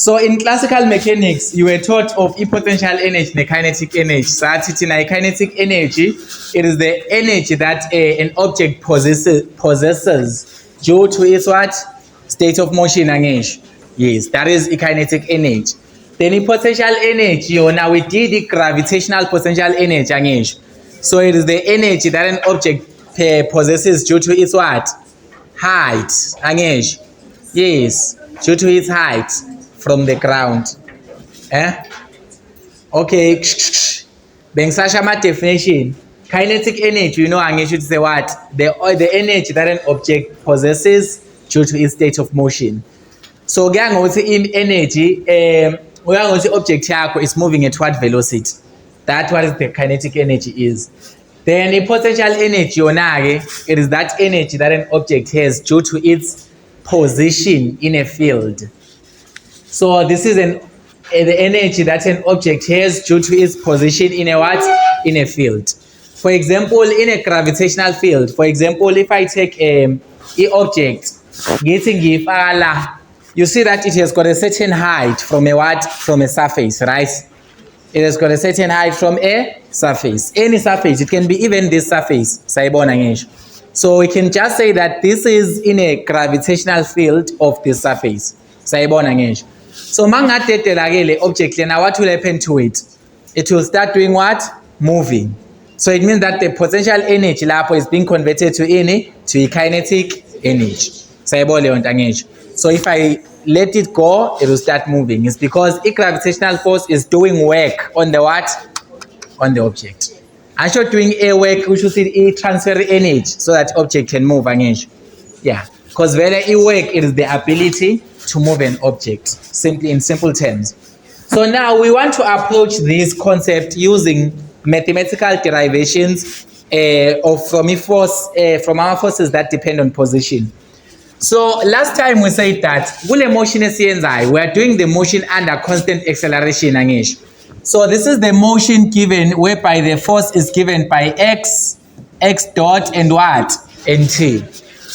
So in classical mechanics, you were taught of potential energy and kinetic energy. So kinetic energy, it is the energy that an object possesses due to its what? State of motion. Yes, that is kinetic energy. Then potential energy, now we did the gravitational potential energy. So it is the energy that an object possesses due to its what? Height. Yes, due to its height from the ground. Okay. Bengisasha ama definition. Kinetic energy, should say what? The energy that an object possesses due to its state of motion. So in energy, object yakho is moving at what velocity? That's what the kinetic energy is. Then the potential energy, it is that energy that an object has due to its position in a field. So this is the energy that an object has due to its position in a what? In a field. For example, in a gravitational field, for example, if I take an object, you see that it has got a certain height from a what? From a surface, right? It has got a certain height from a surface. Any surface, it can be even this surface. So we can just say that this is in a gravitational field of this surface. So mangatetela object, now what will happen to it? It will start doing what? Moving. So it means that the potential energy is being converted to a kinetic energy. So if I let it go, it will start moving. It's because a gravitational force is doing work on the what? On the object. I'm sure doing a work, we should see a transfer energy so that object can move. Yeah, because whether it work, it is the ability to move an object, simply in simple terms. So now we want to approach this concept using mathematical derivations from our forces that depend on position. So last time we said that we are doing the motion under constant acceleration. So this is the motion given whereby the force is given by x dot and what? And t.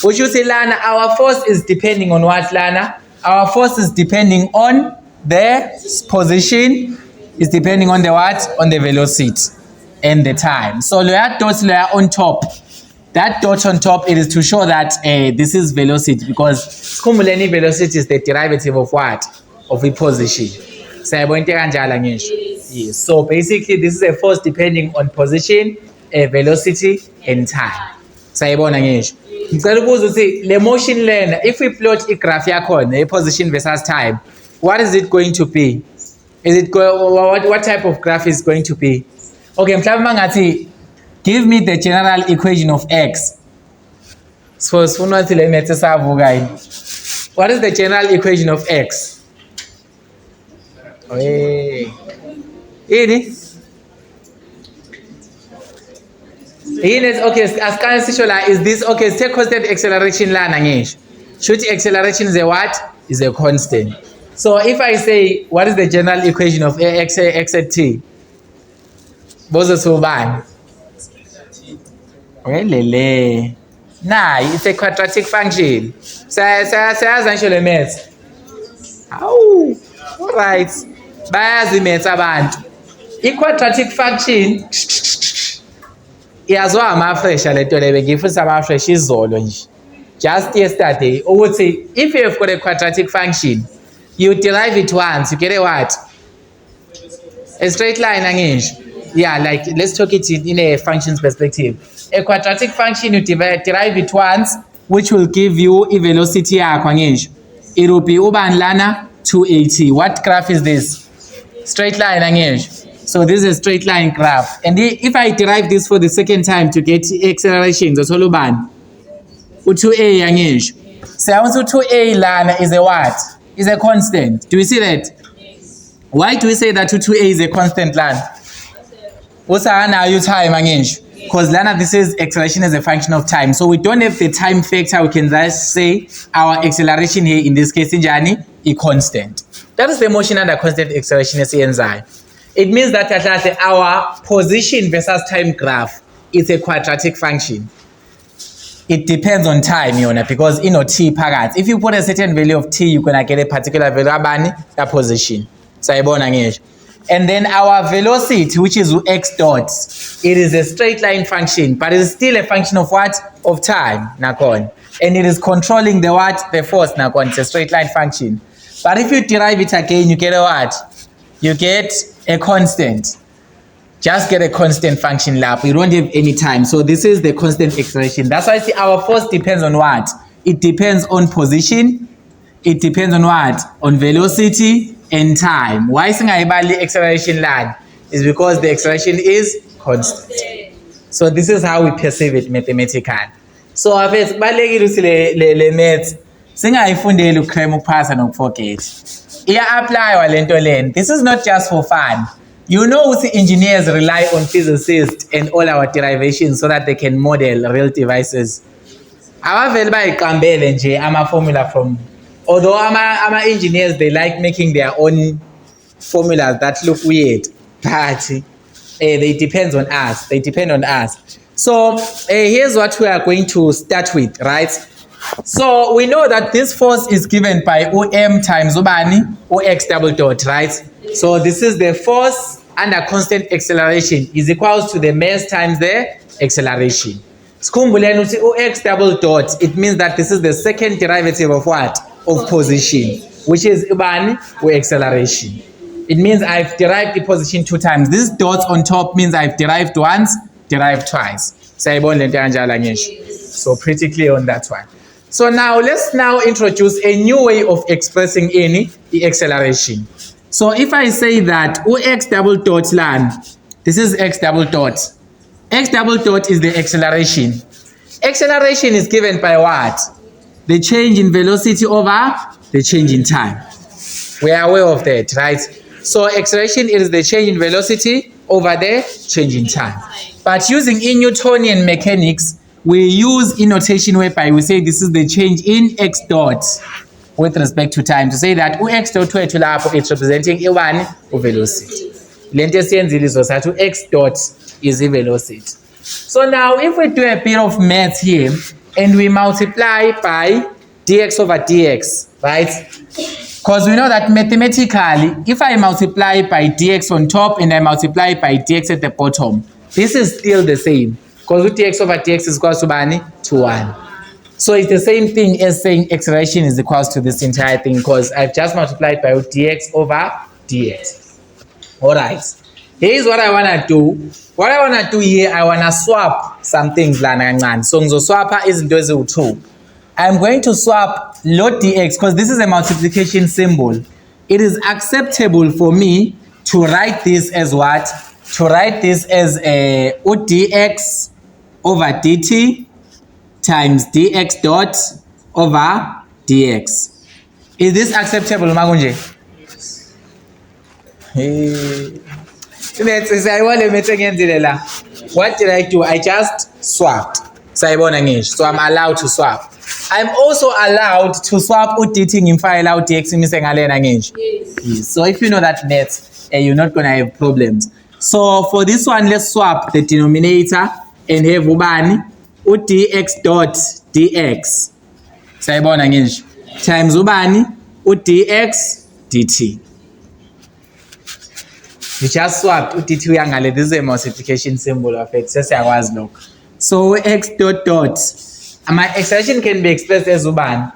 Which you say, Lana, our force is depending on what, Lana? Our force is depending on the position, is depending on the what? On the velocity and the time. So lower dot layer on top. That dot on top, it is to show that this is velocity, because any velocity is the derivative of what? Of a position. Yes. So basically, this is a force depending on position, velocity, and time. The motion line, if we plot a graph a position versus time, what is it going to be? Is it what type of graph is going to be? Okay, give me the general equation of x. So what is the general equation of x? Okay, is this okay? Take constant acceleration line. Shoot acceleration is a what? Is a constant. So if I say what is the general equation of x at t? Nah, it's a quadratic function. Oh, all right. A quadratic function. Just yesterday, I would say if you have got a quadratic function, you derive it once, you get a what? A straight line. Yeah, like let's talk it in a functions perspective. A quadratic function, you derive it once, which will give you a velocity. It will be 280. What graph is this? Straight line. So this is a straight line graph. And if I derive this for the second time to get acceleration, that's all about 2a. So 2a lana is a what? Is a constant. Do we see that? Why do we say that 2a is a constant lana? What's our new time? Because lana, this is acceleration as a function of time. So we don't have the time factor. We can just say our acceleration here in this case in Jani is constant. That is the motion under constant acceleration as enzyme. It means that our position versus time graph is a quadratic function. it depends on time, because t phakathi. If you put a certain value of t, you're gonna get a particular value of position. Sayibona ngisho. And then our velocity, which is x dot, it is a straight line function, but it is still a function of what? Of time, nakon. And it is controlling the what? The force, nakon. It's a straight line function. But if you derive it again, you get a what? You get a constant. Just get a constant function lap. We don't have any time. So this is the constant acceleration. That's why I see our force depends on what? It depends on position. It depends on what? On velocity and time. Why singayibali acceleration line? Is because the acceleration is constant. So this is how we perceive it mathematically. So afethu balekile ukuthi le maths singayifundeli ukrema ukuphasa nokuforget. Iya apply lento leni. This is not just for fun. The engineers rely on physicists and all our derivations so that they can model real devices. Abavele bayiqambele nje ama-formula from, although ama-engineers, they like making their own formulas that look weird, but they depend on us. They depend on us. So here's what we are going to start with, right? So we know that this force is given by OM times ubani, OX double dot, right? So this is the force under constant acceleration is equals to the mass times the acceleration. Skhumbuleni uthi OX double dot, it means that this is the second derivative of what? Of position, which is ubani, or acceleration. It means I've derived the position 2 times. This dot on top means I've derived once, derived twice. So pretty clear on that one. So now let's now introduce a new way of expressing the acceleration. So if I say that OX double dot lan, this is X double dot. X double dot is the acceleration. Acceleration is given by what? The change in velocity over the change in time. We are aware of that, right? So acceleration is the change in velocity over the change in time. But using in Newtonian mechanics, we use in notation whereby we say this is the change in x dot with respect to time. To say that x dot wethu lapho it's representing a1 velocity. Lento esiyenzile izothatha x dot is the velocity. So now if we do a bit of math here and we multiply by dx over dx, right? Because we know that mathematically, if I multiply by dx on top and I multiply by dx at the bottom, this is still the same. Because dx over dx is equal to 1. So it's the same thing as saying acceleration is equal to this entire thing, because I've just multiplied by dx over dx. Alright. Here's what I want to do. What I want to do here, I want to swap some things. So ngizoswapha izinto eziwu-2. I'm going to swap lot dx because this is a multiplication symbol. It is acceptable for me to write this as what? To write this as a dx over dt times dx dot over dx. Is this acceptable, Magunje? What did I do? I just swapped. So I'm allowed to swap. I'm also allowed to swap dt ngimfake la dx imise ngalena ngisho. Yes. So if you know that math, you're not going to have problems. So for this one, let's swap the denominator and have ubani dx dot dx. Sayibona ngisho. Times ubani dx dt. We just swapped dt uyangale. This is a multiplication symbol of it. So x dot dot. My acceleration can be expressed as ubani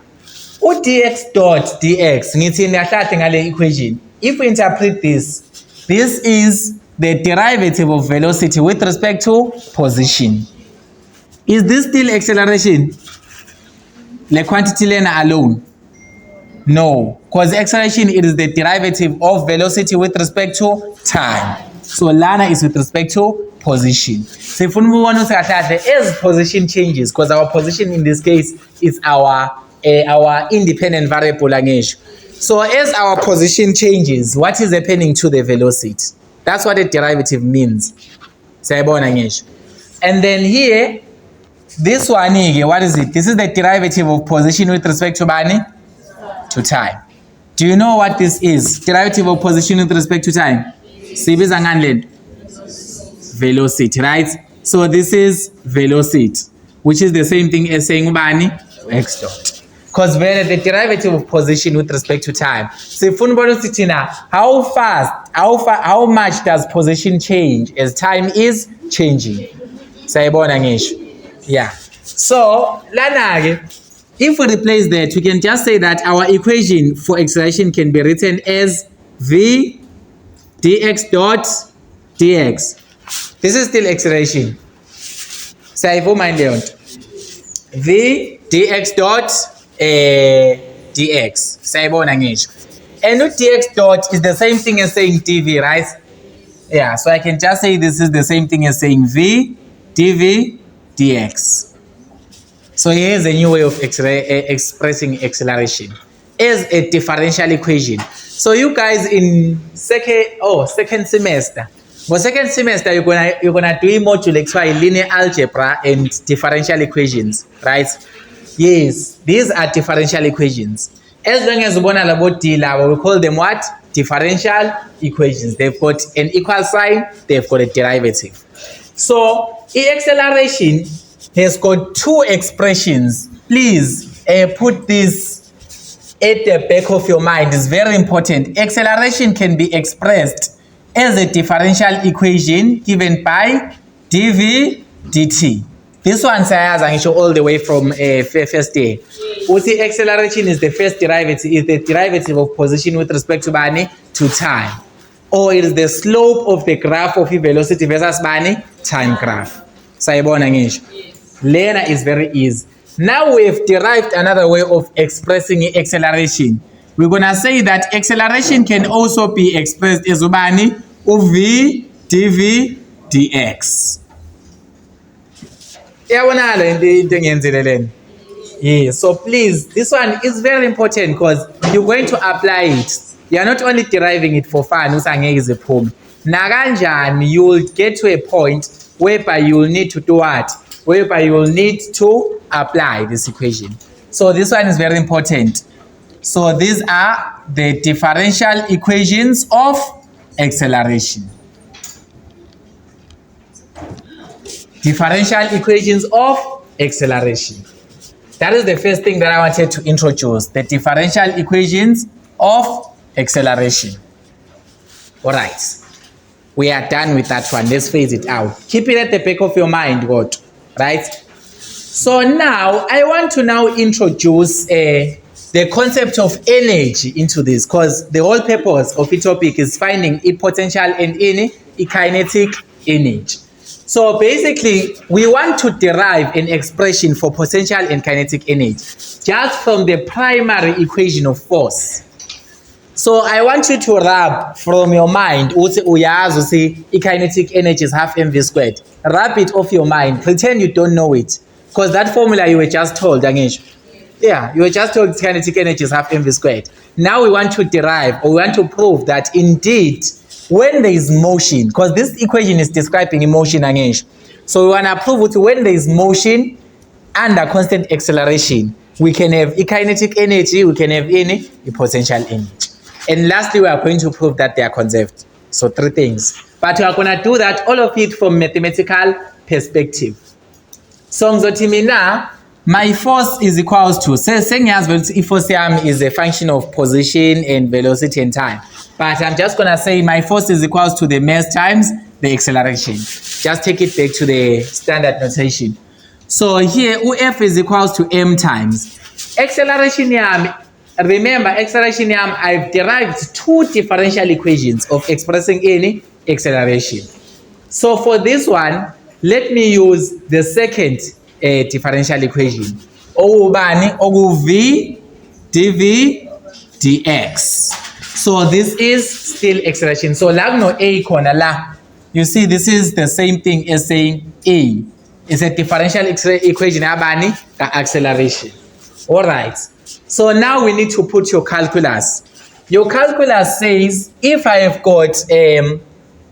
dx dot dx. Ngithi ngiyahlathe ngale equation. If we interpret this is the derivative of velocity with respect to position. Is this still acceleration? The quantity lena alone? No, because acceleration it is the derivative of velocity with respect to time. So lana is with respect to position. So if we want to say as position changes, because our position in this case is our independent variable language. So as our position changes, what is happening to the velocity? That's what a derivative means. And then here, this one here, what is it? This is the derivative of position with respect to bani? To time. Do you know what this is? Derivative of position with respect to time? Velocity, right? So this is velocity. which is the same thing as saying ubani x dot. Because when the derivative of position with respect to time. So if how much does position change as time is changing? Yeah. So if we replace that, we can just say that our equation for acceleration can be written as v dx dot dx. This is still acceleration. V dx dot dx. And dx dot is the same thing as saying dv, right? Yeah, so I can just say this is the same thing as saying v dv dx. So here's a new way of expressing acceleration as a differential equation. So you guys in second semester, for second semester you're gonna do a module XY linear algebra and differential equations, right? Yes, these are differential equations. As long as we call them what? Differential equations. They've got an equal sign, they've got a derivative. So acceleration has got two expressions. Please put this at the back of your mind. It's very important. Acceleration can be expressed as a differential equation given by dv dt. This one says all the way from first day. The acceleration is the first derivative, is the derivative of position with respect to time. Or it is the slope of the graph of velocity versus time graph. Lena is very easy. Now we've derived another way of expressing acceleration. We're going to say that acceleration can also be expressed as v dv dx. Yeah, so please, this one is very important because you're going to apply it. You're not only deriving it for fun, you will get to a point whereby you will need to do what? Whereby you will need to apply this equation. So this one is very important. So these are the differential equations of acceleration. Differential equations of acceleration. That is the first thing that I wanted to introduce, the differential equations of acceleration. All right, we are done with that one. Let's phase it out. Keep it at the back of your mind, God. Right? So now, I want to now introduce the concept of energy into this, because the whole purpose of the topic is finding a potential and a kinetic energy. So basically, we want to derive an expression for potential and kinetic energy just from the primary equation of force. So I want you to rub from your mind, kinetic energy is half mv squared. Rub it off your mind. Pretend you don't know it. Because that formula you were just told, yeah, you were just told kinetic energy is half mv squared. Now we want to derive, or we want to prove that indeed, when there is motion, because this equation is describing motion, so we want to prove that when there is motion under constant acceleration, we can have a kinetic energy, we can have a potential energy. And lastly, we are going to prove that they are conserved. So 3 things. But we are going to do that, all of it from mathematical perspective. So now, my force is equals to, force is a function of position and velocity and time. But I'm just going to say my force is equals to the mass times the acceleration. Just take it back to the standard notation. So here, Uf is equals to m times. Acceleration, remember, acceleration, I've derived 2 differential equations of expressing any acceleration. So for this one, let me use the second differential equation. V dv dx. So this is still acceleration. So no a corner la. You see, this is the same thing as saying a. It's a differential equation acceleration. All right. So now we need to put your calculus. Your calculus says if I have got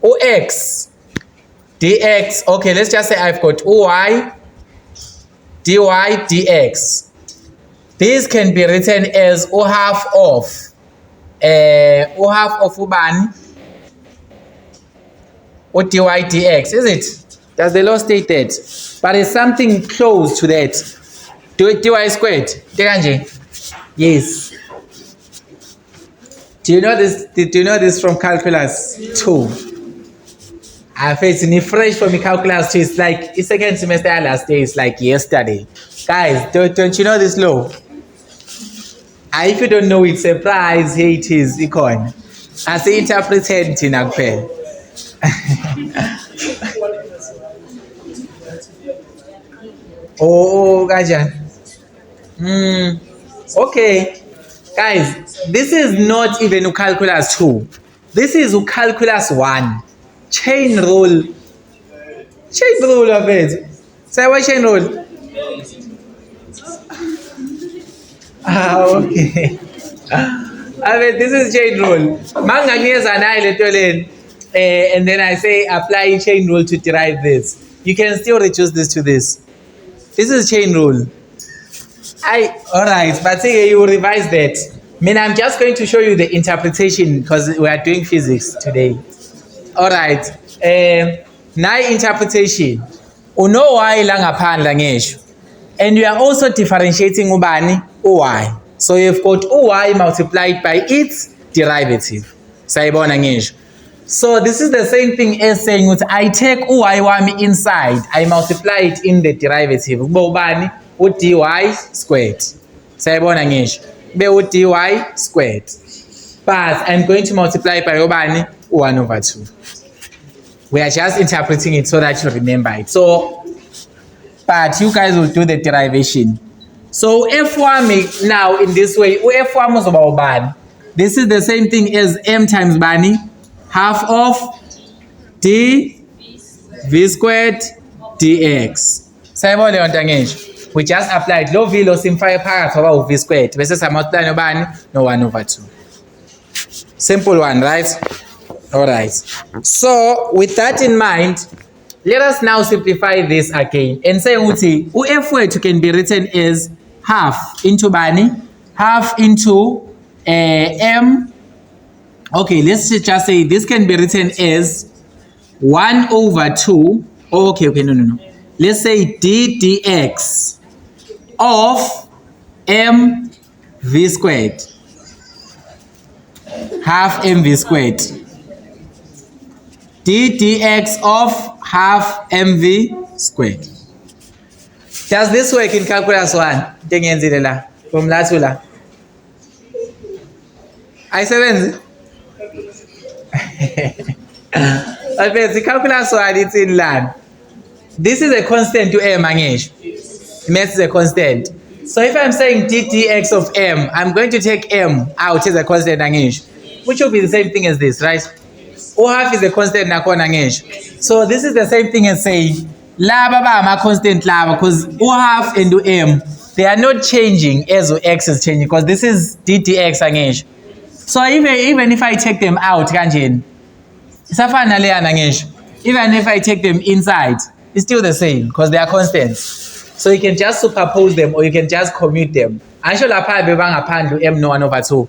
Ox dx, okay, let's just say I've got Oy dy dx. This can be written as O half of ubani, O dy dx, is it? Does the law state that? But it's something close to that. Dy squared. Yes. Do you know this? Did you know this from calculus 2? It's in fresh from the calculus 2. It's like the second semester last day. It's like yesterday. Guys, don't you know this law? If you don't know it, surprise, here it is, icon. As the interpreted in Akpel. Oh, Gajan. Okay. Guys, this is not even calculus 2. This is calculus 1. Chain rule. Chain rule of it. Say what chain rule? Okay. This is chain rule. And then I say apply chain rule to derive this. You can still reduce this to this. This is chain rule. Alright, but say you revise that. I'm just going to show you the interpretation because we are doing physics today. Alright. Now interpretation. Uno y langaphandle ngesho. And we are also differentiating ubani uy. So you've got uy multiplied by its derivative. Sayibona ngesho. So this is the same thing as saying I take uy wami inside, I multiply it in the derivative. Ubani dy squared. Sayibona ngesho. Be dy squared. But I'm going to multiply by ubani 1 over 2. We are just interpreting it so that you remember it. So, but you guys will do the derivation. So f1 now in this way, f1 is about bani. This is the same thing as m times bani, half of d v squared dx. We just applied low v low simplify part of v squared. Versus a multiply bani no 1 over 2. Simple one, right? Alright. So with that in mind, let us now simplify this again and say f can be written as half into bani, half into m. Okay, let's just say this can be written as 1 over 2. Oh, okay, no. Let's say d dx of m v squared, half mv squared. d dx of half mv squared. Does this work in calculus 1? From Latula. I7. The calculus 1, it's in land. This is a constant to m, Angesh. M is a constant. So if I'm saying d dx of m, I'm going to take m out as a constant, Angesh, which will be the same thing as this, right? O half is a constant nakona ngesho. So this is the same thing as saying laba ba ama constant laba, because O half and m they are not changing as x is changing, because this is d dx ngesho. So even if I take them out kanjeni isafana le yana ngesho, even if I take them inside it's still the same because they are constants. So you can just superpose them or you can just commute them. Ansho lapha bebangaphandle m no 1 over 2.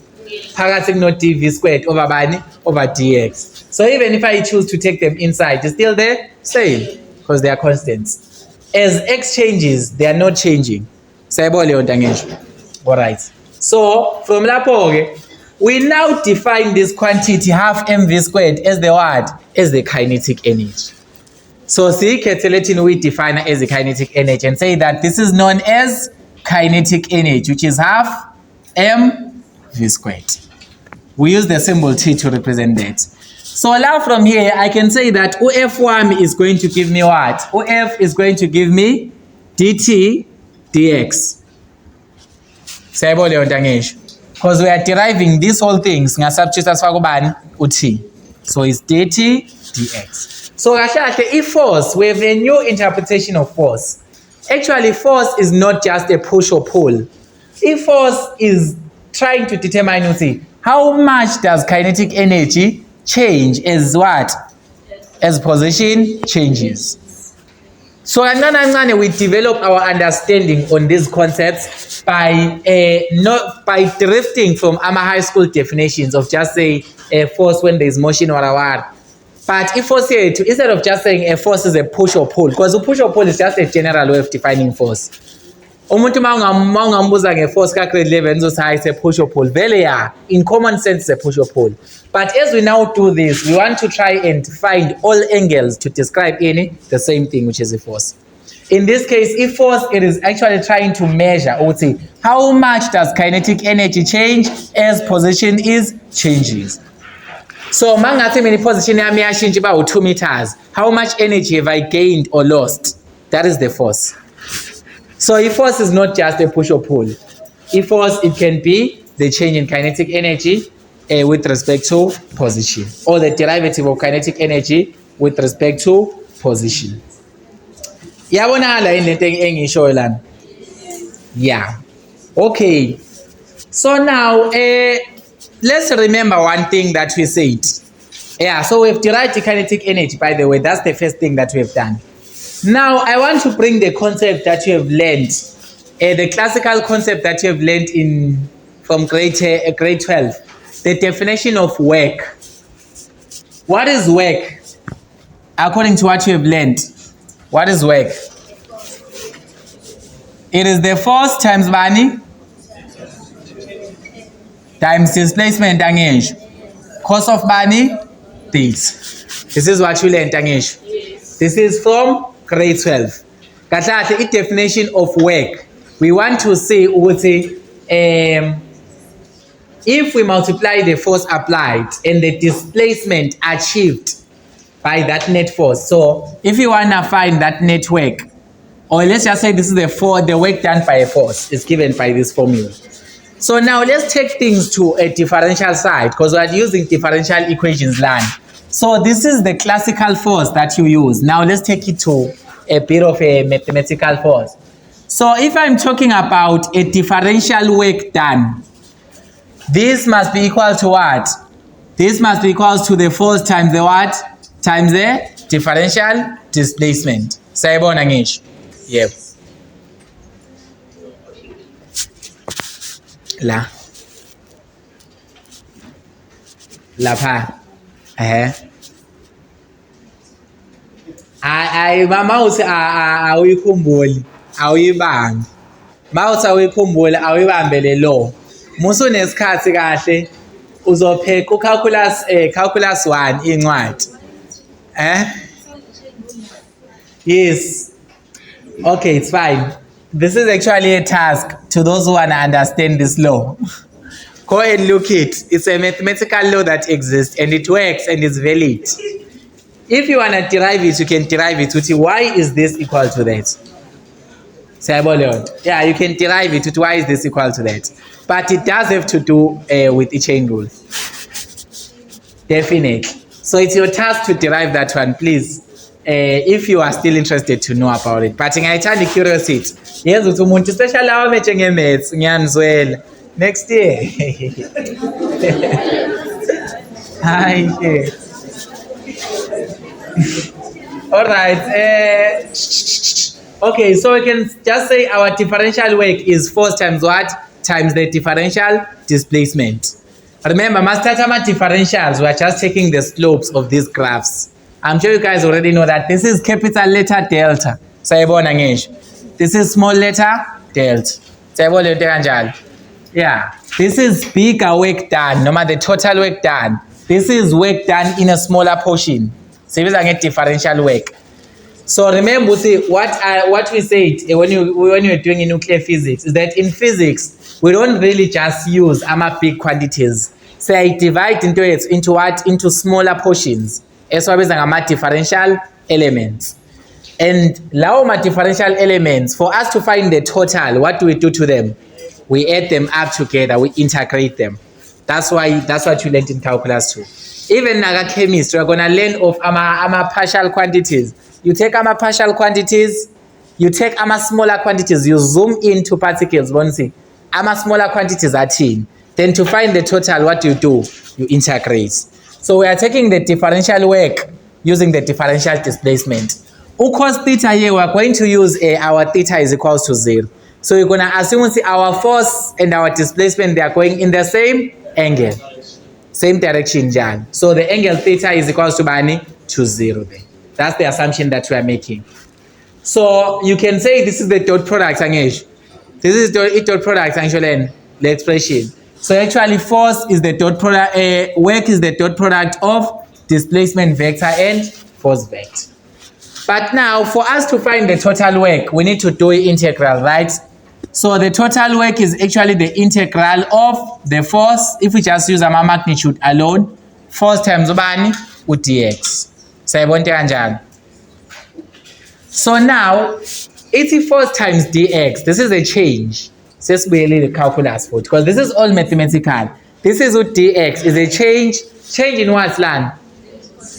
Phakathi no dv squared over bani over dx. So even if I choose to take them inside, it's still the same because they are constants. As x changes, they are not changing. Alright. So from lapho, we now define this quantity half mv squared as the what? As the kinetic energy. So see, we define it as the kinetic energy and say that this is known as kinetic energy, which is half mv squared. We use the symbol T to represent that. So now from here, I can say that OF1 is going to give me what? OF is going to give me dt dx. Because we are deriving these whole things, so it's dt dx. So if force, we have a new interpretation of force. Actually, force is not just a push or pull. If force is trying to determine, how much does kinetic energy change as what? As position changes. So we develop our understanding on these concepts by drifting from our high school definitions of just say force when there is motion or a what. But if force here, instead of just saying a force is a push or pull, because a push or pull is just a general way of defining force. Umuntu mangambuza nge-force ka-grade 11 uzothi it's a push or pull. Vele yeah, in common sense it's a push or pull. But as we now do this, we want to try and find all angles to describe the same thing, which is a force. In this case, if force, it is actually trying to measure, I would say, how much does kinetic energy change as position is changes. So, mangathi mini position yami yashintsha about 2 meters. How much energy have I gained or lost? That is the force. So, if force is not just a push or pull. If force, it can be the change in kinetic energy with respect to position, or the derivative of kinetic energy with respect to position. Yabonakala yini lento engishoyo lana? Yeah. Okay. So now, let's remember one thing that we said. Yeah, so we've derived the kinetic energy, by the way. That's the first thing that we have done. Now, I want to bring the concept that you have learned, the classical concept that you have learned from grade 12, the definition of work. What is work? According to what you have learned, what is work? It is the force times money times displacement angesho. Cost of money, things. This is what you learned angesho. This is from grade 12. Kahle the definition of work. We want to say if we multiply the force applied and the displacement achieved by that net force. So if you want to find that net work, or let's just say this is the work done by a force, is given by this formula. So now let's take things to a differential side, because we are using differential equations line. So this is the classical force that you use. Now let's take it to a bit of a mathematical force. So if I'm talking about a differential work done, this must be equal to what? This must be equal to the force times the what? Times the differential displacement. Sayibona ngisho? Yep. Lapha. Mama uthi awuyikhumbuli, awuyibangi. Mawuthi awuyikhumbuli, awuyibambele lo. Musu nesikhathi kahle uzopheka calculus 1 incwadi. Yes. Okay, it's fine. This is actually a task to those who want to understand this law. Go and look it. It's a mathematical law that exists and it works and it's valid. If you want to derive it, you can derive it with why is this equal to that? Yeah, you can derive it with why is this equal to that. But it does have to do with the chain rule. Definitely. So it's your task to derive that one, please. If you are still interested to know about it. But ngiyayithanda curiosity. Yenza ukuthi umuntu especially lawa meche nge-maths ngiyanizwela. Next year. Hi. All right. Okay, so we can just say our differential work is force times what? Times the differential displacement. Remember, mastatama differentials, we are just taking the slopes of these graphs. I'm sure you guys already know that this is capital letter delta. Sayibona ngisho. This is small letter delta. Sayibona lento kanjalo. Yeah. This is bigger work done, no matter the total work done. This is work done in a smaller portion. So we get differential work. So remember, what we said when you were doing in nuclear physics is that in physics we don't really just use big quantities. So I divide into what? Into smaller portions. As well as differential elements. And lawo differential elements, for us to find the total, what do we do to them? We add them up together, we integrate them. That's what you learned in calculus 2. Even naga chemistry, we're gonna learn of partial quantities. You take partial quantities, you take smaller quantities, you zoom into particles, smaller quantities are 10. Then to find the total, what do? You integrate. So we are taking the differential work using the differential displacement. Cos theta here, we are going to use our theta is equals to 0. So we're going to assume our force and our displacement, they are going in the same angle. Same direction, Jan. So the angle theta is equals to to 0 there. That's the assumption that we are making. So you can say this is the dot product, Angesh. This is the dot product, actually, the expression. So actually, force is the dot product, work is the dot product of displacement vector and force vector. But now, for us to find the total work, we need to do an integral, right? So the total work is actually the integral of the force, if we just use a magnitude alone, force times ubani dx. So now, 80 force times dx, this is a change. Let's really the calculus for it, because this is all mathematical. This is what dx is a change in what land?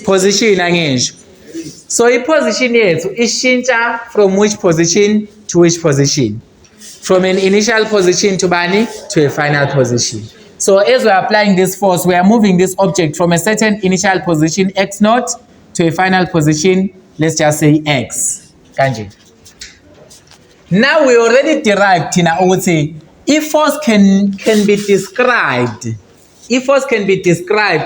Position again. So a position is ishincha from which position to which position? From an initial position to bani to a final position. So as we are applying this force, we are moving this object from a certain initial position x0 to a final position, let's just say x. Kanji. Now we already derived, Tina, I would say, if force can be described,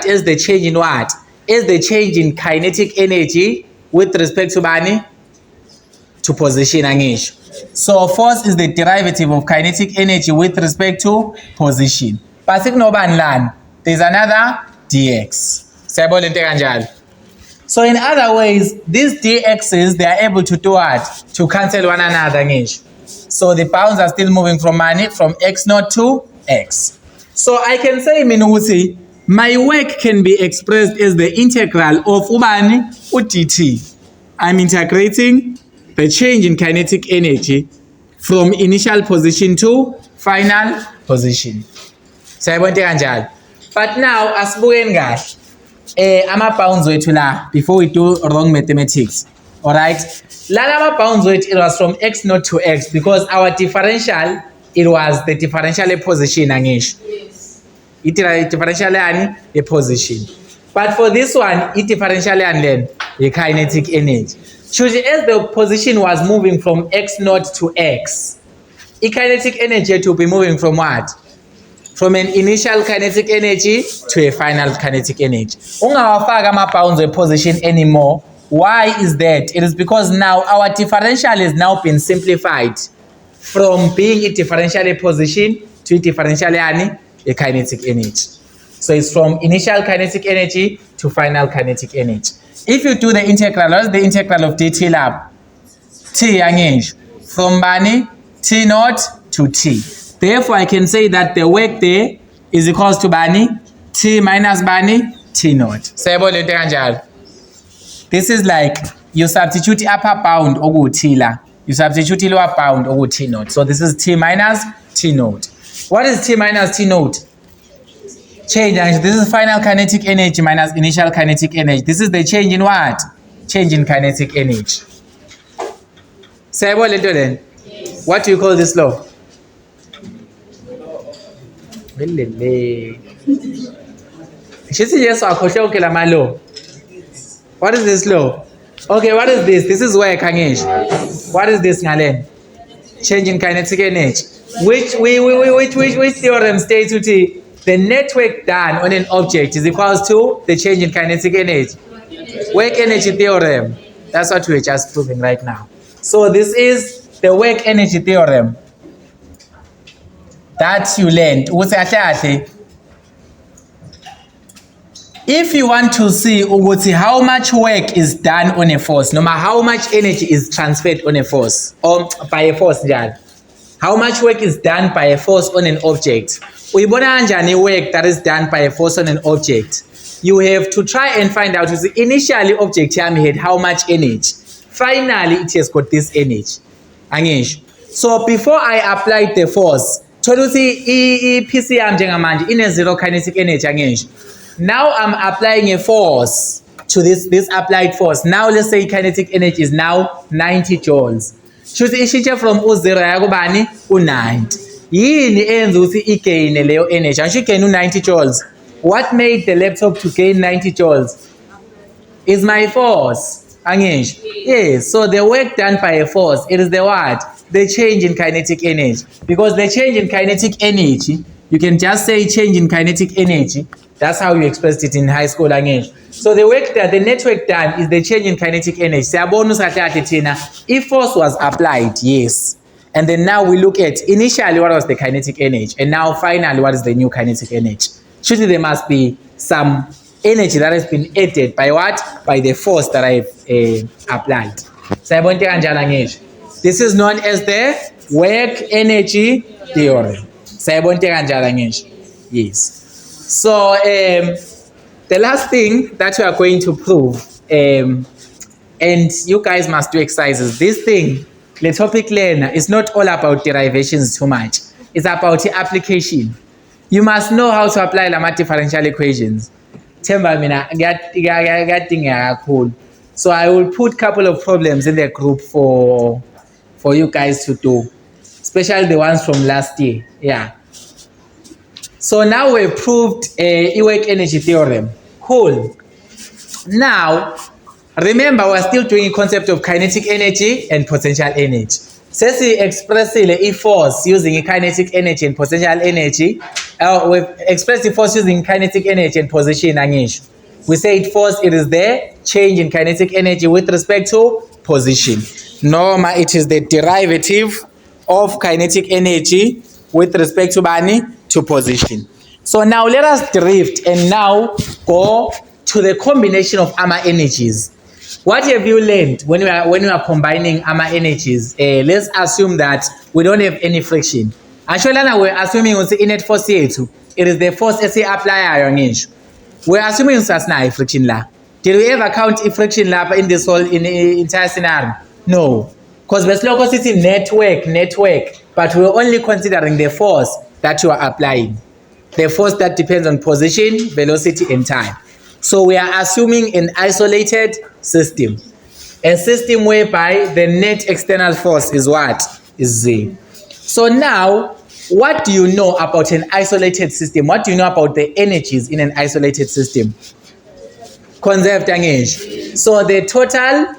as the change in what? As the change in kinetic energy with respect to bani, to position angish. So force is the derivative of kinetic energy with respect to position. But if no ban there's another dx. So in other ways, these dx's, they are able to do what? To cancel one another. So the bounds are still moving from x0 to x. So I can say, Minusi, my work can be expressed as the integral of ubani dt. I'm integrating the change in kinetic energy from initial position to final position. But now, as ama-bounds wethu la, before we do wrong mathematics, alright? Lala bounds weight, it was from x0 to x because our differential, it was the differential position angish. It differential and the position. But for this one, it differential and then the kinetic energy. Choosing as the position was moving from x0 to x, the kinetic energy to be moving from what? From an initial kinetic energy to a final kinetic energy. Ungawafaka ama-bounds of position anymore. Why is that? It is because now our differential has now been simplified from being a differential position to a differential a kinetic energy. So it's from initial kinetic energy to final kinetic energy. If you do the integral, what is the integral of dt lab? T yangish. From bani t0 to t. Therefore, I can say that the work there is equals to bani t minus bani t0. This is like you substitute the upper bound ogu tila. You substitute the lower bound ogu t0. So this is t minus t0. What is t minus t0? Change. This is final kinetic energy minus initial kinetic energy. This is the change in what? Change in kinetic energy. Yes. What do you call this law? What is this law? Okay, what is this? This is where Kangesh. What is this, Ngalen? Change in kinetic energy. Which theorem states the network done on an object is equals to the change in kinetic energy. Work energy theorem. That's what we're just proving right now. So this is the work energy theorem that you learned. If you want to see how much work is done on a force, no matter how much energy is transferred on a force or by a force, how much work is done by a force on an object, any work that is done by a force on an object, you have to try and find out initially object had how much energy. Finally, it has got this energy. So before I applied the force, PCM in a zero kinetic energy. Now I'm applying a force to this applied force. Now let's say kinetic energy is now 90 joules. Choose ishintshe from u0 yakubani u90. Yini enza ukuthi igain leyo energy? Angisho igain u90 joules. What made the laptop to gain 90 joules? Is my force. Angisho. Yes, so the work done by a force, it is the what? The change in kinetic energy. Because the change in kinetic energy, you can just say change in kinetic energy That's how you expressed it in high school again. So the work that the network done is the change in kinetic energy. If force was applied, yes. And then now we look at initially what was the kinetic energy, and now finally what is the new kinetic energy. Surely there must be some energy that has been added by what? By the force that I've applied. This is known as the work energy theorem. Yes. So the last thing that we are going to prove, and you guys must do exercises, this thing, the topic learner, is not all about derivations too much. It's about the application. You must know how to apply Lama differential equations. So I will put a couple of problems in the group for you guys to do, especially the ones from last year. Yeah. So now we've proved a work energy theorem. Cool. Now, remember we're still doing a concept of kinetic energy and potential energy. Since we express a force using a kinetic energy and potential energy, we've expressed the force using kinetic energy and position. We say force, it is the change in kinetic energy with respect to position. Norma, it is the derivative of kinetic energy with respect to Bani to position. So now let us drift and now go to the combination of AMA energies. What have you learned when we are combining AMA energies? Let's assume that we don't have any friction. Actually, now we're assuming it's inert force here too. It is the force as we apply. We're assuming it's not friction la. Did we ever count friction la in this whole entire scenario? No, because we're still considering network, but we're only considering the force that you are applying, the force that depends on position, velocity, and time. So we are assuming an isolated system, a system whereby the net external force is what? Is Z. So now, what do you know about an isolated system? What do you know about the energies in an isolated system? Conserved energy. So the total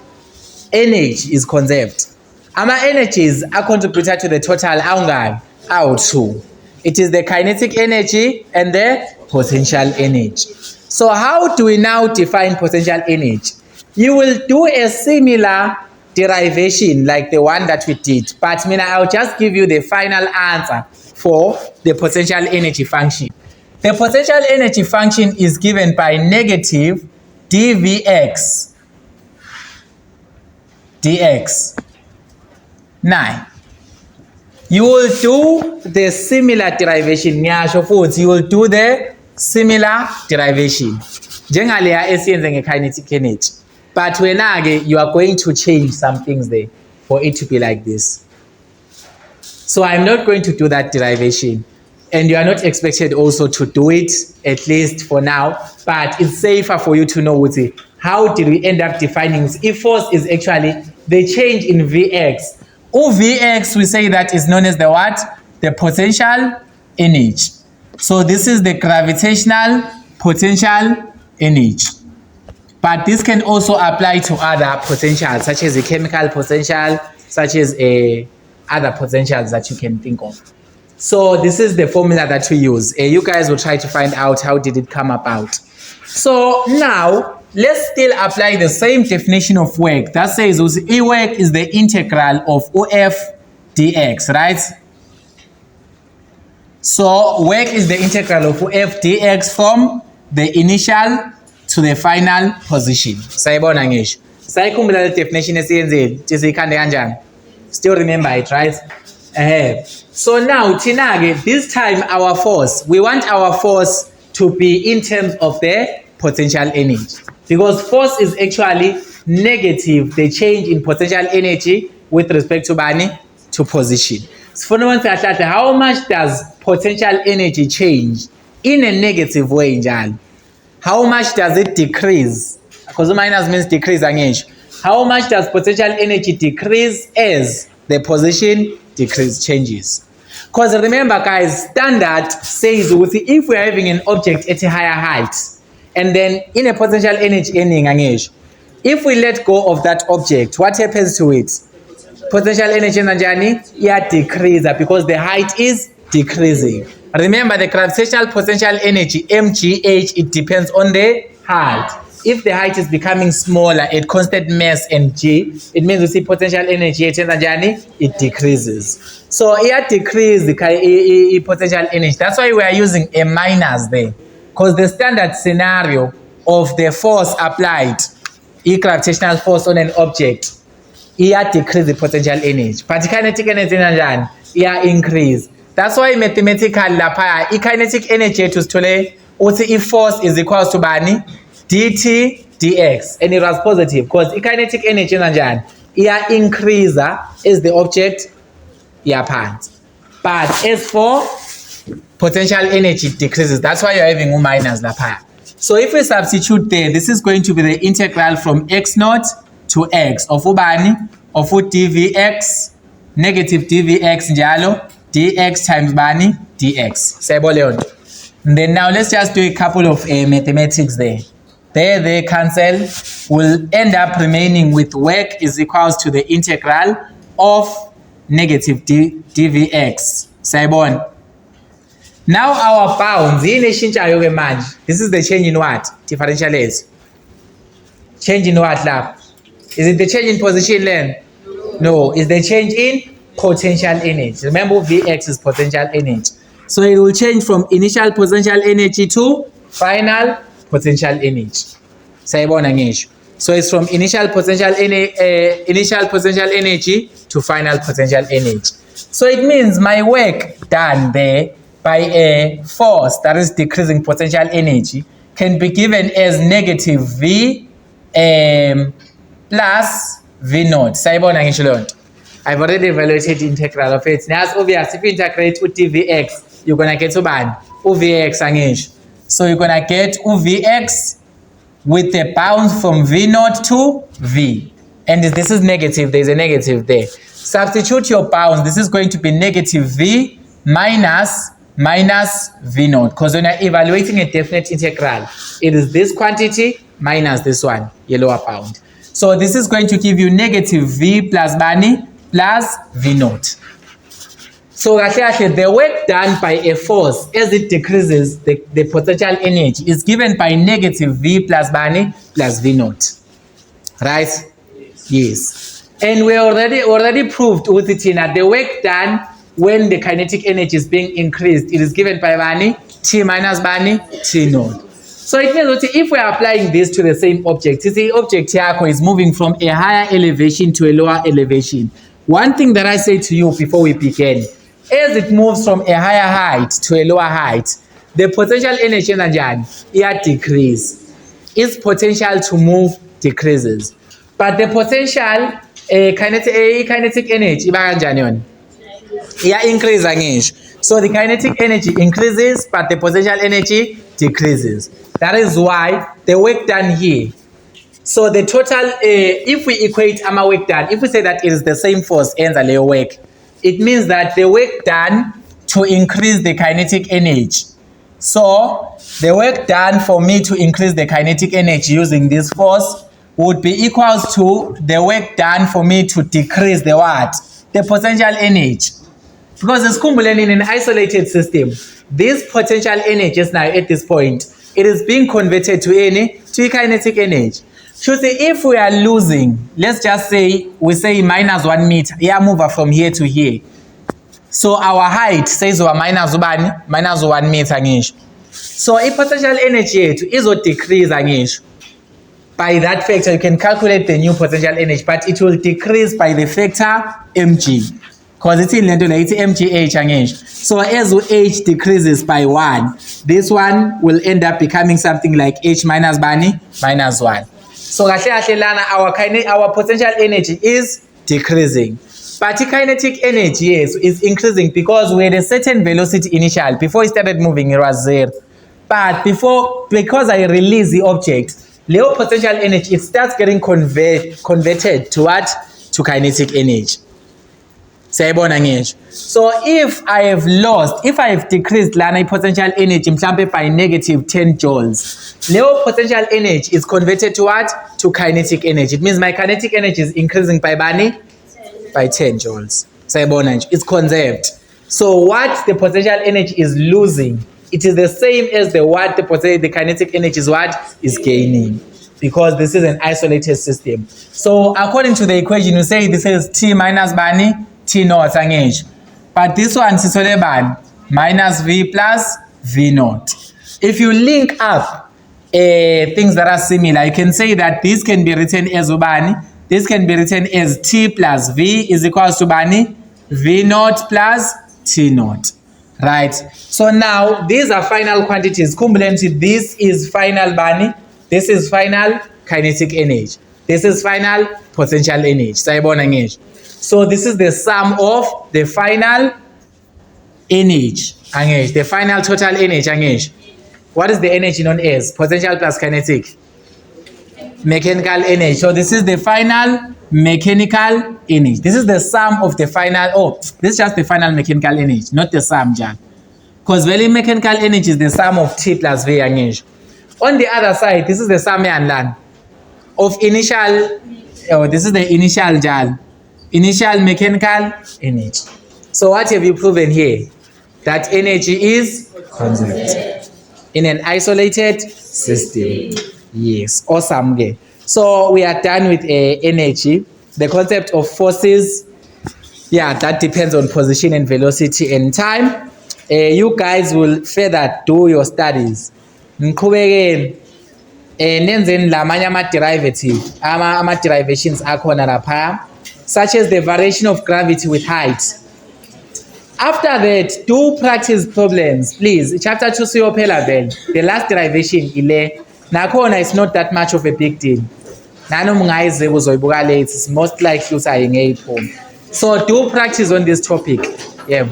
energy is conserved. Our energies are contributed to the total out2. It is the kinetic energy and the potential energy. So how do we now define potential energy? You will do a similar derivation like the one that we did, but I'll just give you the final answer for the potential energy function. The potential energy function is given by negative dVx dx. Now, you will do the similar derivation. You will do the similar derivation. Generally, kinetic energy. But when you are going to change some things there for it to be like this. So I'm not going to do that derivation. And you are not expected also to do it, at least for now. But it's safer for you to know how did we end up defining this? If force is actually the change in Vx. Vx, we say that is known as the what? The potential energy. So this is the gravitational potential energy. But this can also apply to other potentials, such as a chemical potential, such as other potentials that you can think of. So this is the formula that we use. You guys will try to find out how did it come about. So now, let's still apply the same definition of work. That says E work is the integral of OF dx, right? So work is the integral of OF dx from the initial to the final position. Sayibona ngisho. Sayikhumbula le definition esiyenzile. Siyikhande kanjani? Still remember it, right? So now, Tinage, this time our force, we want our force to be in terms of the potential energy. Because force is actually negative, the change in potential energy with respect to Bani, to position. So how much does potential energy change in a negative way, Njani? How much does it decrease? Because minus means decrease. How much does potential energy decrease as the position changes? Because remember, guys, standard says if we're having an object at a higher height, and then in a potential energy ending, if we let go of that object, what happens to it? Potential energy decreases because the height is decreasing, Remember, the gravitational potential energy, mgh, it depends on the height. If the height is becoming smaller at constant mass and g, it means we see potential energy it decreases. So here decrease the potential energy. That's why we are using a minus there, because the standard scenario of the force applied, gravitational force on an object, here decrease the potential energy. But kinetic energy here increase. That's why mathematical lapha, kinetic energy to stole, if force is equals to bani dt dx, and it was positive because kinetic energy here increase as the object here pants. But as for potential energy decreases. That's why you're having minus lapha. So if we substitute there, this is going to be the integral from x naught to x of ubani of dvx negative dvx njalo dx times bani dx. And then now let's just do a couple of mathematics there. They cancel. Will end up remaining with work is equals to the integral of negative dvx. Sayibona. Now our bounds, this is the change in what? Differential is. Change in what, lab? Is it the change in position length? No, it's the change in potential energy. Remember, Vx is potential energy. So it will change from initial potential energy to final potential energy. So it's from initial potential energy to final potential energy. So it means my work done there by a force that is decreasing potential energy can be given as negative V plus V naught. I've already evaluated the integral of it. Now it's obvious if you integrate with dvx, you're gonna get Vx. So you're gonna get Vx with the bounds from V naught to V. And this is negative, there's a negative there. Substitute your bounds. This is going to be negative V minus V naught, because when you're evaluating a definite integral, it is this quantity minus this one, your lower bound. So this is going to give you negative V plus bani plus V naught. So the work done by a force as it decreases the potential energy is given by negative V plus bani plus V naught. Right? Yes. And we already proved with it that the work done when the kinetic energy is being increased, it is given by bani T minus bani T naught. So it means that if we are applying this to the same object, the object here is moving from a higher elevation to a lower elevation. One thing that I say to you before we begin, as it moves from a higher height to a lower height, the potential energy here decreases. Its potential to move decreases. But the potential kinetic energy increases. So the kinetic energy increases, but the potential energy decreases. That is why the work done here. So the total, if we equate our work done, if we say that it is the same force ends a work, it means that the work done to increase the kinetic energy. So the work done for me to increase the kinetic energy using this force would be equals to the work done for me to decrease the what? The potential energy. Because it's in an isolated system, this potential energy is now at this point, it is being converted to kinetic energy. So say if we are losing, let's just say we say minus 1 meter, here move from here to here. So our height says we are minus 1 meter. So if potential energy is what decrease by that factor, you can calculate the new potential energy, but it will decrease by the factor mg. Because it's in mgh. So as h decreases by 1, this one will end up becoming something like h minus bani minus 1. So our potential energy is decreasing. But kinetic energy is increasing because we had a certain velocity initial. Before it started moving, it was 0. But because I release the object, the potential energy, it starts getting converted to what? To kinetic energy. So if I have decreased lana potential energy by negative 10 joules, the potential energy is converted to what? To kinetic energy. It means my kinetic energy is increasing by 10 joules. So it's conserved. So what the potential energy is losing, it is the same as the kinetic energy is what is gaining, because this is an isolated system. So according to the equation, you say this is T minus bani, T naught angesh. But this one is minus V plus V naught. If you link up things that are similar, you can say that this can be written as ubani, this can be written as T plus V is equals to bani, V naught plus T naught. Right? So now these are final quantities. Cumulatively, this is final bani, this is final kinetic energy, this is final potential energy. So this is the sum of the final energy, the final total energy. What is the energy known as? Potential plus kinetic. Mechanical energy. So this is the final mechanical energy. This is the sum of the final, this is just the final mechanical energy, not the sum, Jan. Because very mechanical energy is the sum of T plus V energy. On the other side, this is the sum of initial, this is the initial Jan. Initial mechanical energy. So what have you proven here? That energy is conserved in an isolated system. Yes, awesome. So we are done with energy. The concept of forces, that depends on position and velocity and time. You guys will further do your studies. Nenzeni lamanye ama-derivations akhona lapha, such as the variation of gravity with height. After that, do practice problems, please. Chapter 2 siyophela vele. The last derivation ile. Nakhona is not that much of a big deal. Nanoma ungayize uzoyibuka late, it's most likely usayiphuma. So do practice on this topic. Yeah.